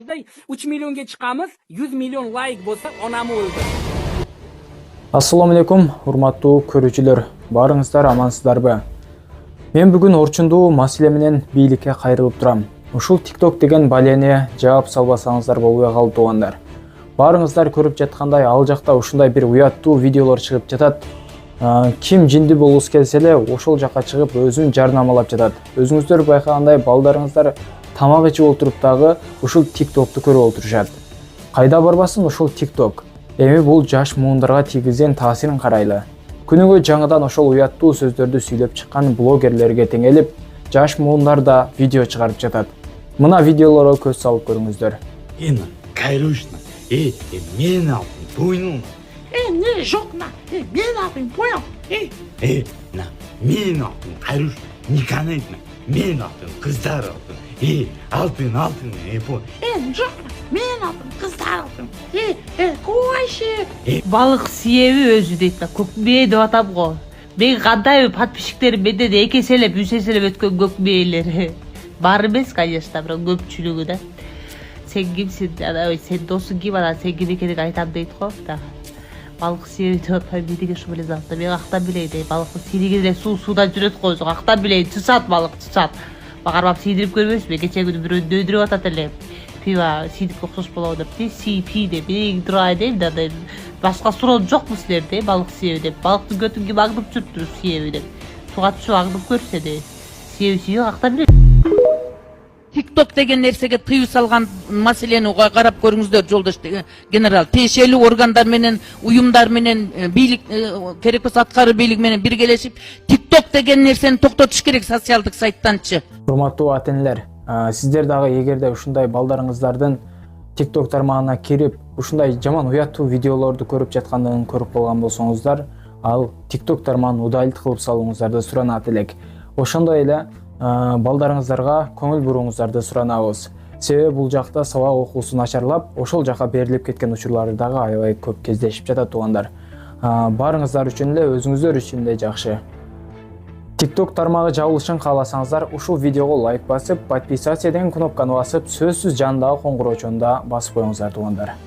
3 milyonga chiqamiz, 100 milyon like bo'lsa, onam o'ldi. Assalamu alaykum, hurmattуу көрүүчүлөр. Барыңыздар амансыздарбы? Мен бүгүн орчундуу маселе менен бийликке кайрылып турам. Ушул TikTok деген балене жаап салбасаңыздар болбой калды туугандар. Барыңыздар көрүп жаткандай, ал жакта ушундай бир уяттуу видеолор чыгып жатат. Ким жинди болгусу келсе эле ошол жака чыгып өзүн жарнамалап жатат. Өзүңүздөр байкагандай балдарыңыздар тамак ичип отуруп дагы ушул TikTok'ту көрүп отурушат. Кайда барбасын ушул TikTok. Эми бул жаш муундарга тийгизген таасирин карайлы. Күнүгө жаңыдан ошол уяттуу сөздөрдү сүйлөп чыккан блогерлерге теңелип, жаш муундар да видео чыгарып жатат. Мына видеолорго көз салып көрүңүздөр. Кайрушна, мен алдым, тойнун. Не, жок, мен алдым, понял? Мен алдым, кайруш, никаны айтма. Мен алдым, кыздар алдым. Алтын, понял? Жок, мен алдым, кыздар алдым. Коше. Балык сиеби өзү дейт да, көкбие деп атап го. Мен кандай подписчиктерим менде де эки эселеп, үч эселеп өткөн көкбиелер. Бар эмес, конечно, бирок көпчүлүгү да. Сен кимсиң? Сен досуң ким? Сен ким экенин айтам дейт го. Балык сиеби деп атпайм, мен деге ушул эле затты. Мен кактан билейин, балыктын сийлиги деле суудан жүрөт го өзү. Кактан билейин, чычат балык, чычат. Багарбап сийдирип көрбөйсүзбү? Кече күнү бирөө дөйдүрүп атат эле. Пива сийдикке окшош болобу деп, CP деп, мен турай дейм да, башка суроо жокпу силерде, балык сиеби деп. Балыктын көтүн ким аңдып жүрүптүр сиеби деп. Суга түшүп аңдып көрсө де. Сиеби кактан билет. TikTok деген нерсеге тыюу салган маселени карап көрүңүздөр, жолдош генерал. Тиешелүү органдар менен, уюмдар менен, бийлик керек болсо аткаруу бийлик менен биргелешип, TikTok деген нерсени токтотуш керек социалдык сайттанчы. Урматтуу ата-энелер, сиздер дагы эгерде ушундай балдарыңыздардын TikTok тармагына кирип, ушундай жаман уяттуу видеолорду көрүп жаткандыгын көрүп калган болсоңуздар, ал TikTok тармагын удалить кылып салууңуздарды суранат элек. Ошондой эле балдарыңыздарга көңүл бурууңуздарды суранабыз. Себеби бул жакта сабак окуусу начарлап, ошол жака берилип кеткен учурлар дагы аябай көп кездешип жатат туугандар. Барыңыздар үчүн эле, өзүңүздөр үчүн эле жакшы. TikTok тармагы жабылышын кааласаңыздар, ушул видеого лайк басып, подписаться деген кнопканы басып, сөзсүз жандагы коңгуроочону да басып коюңуздар туугандар.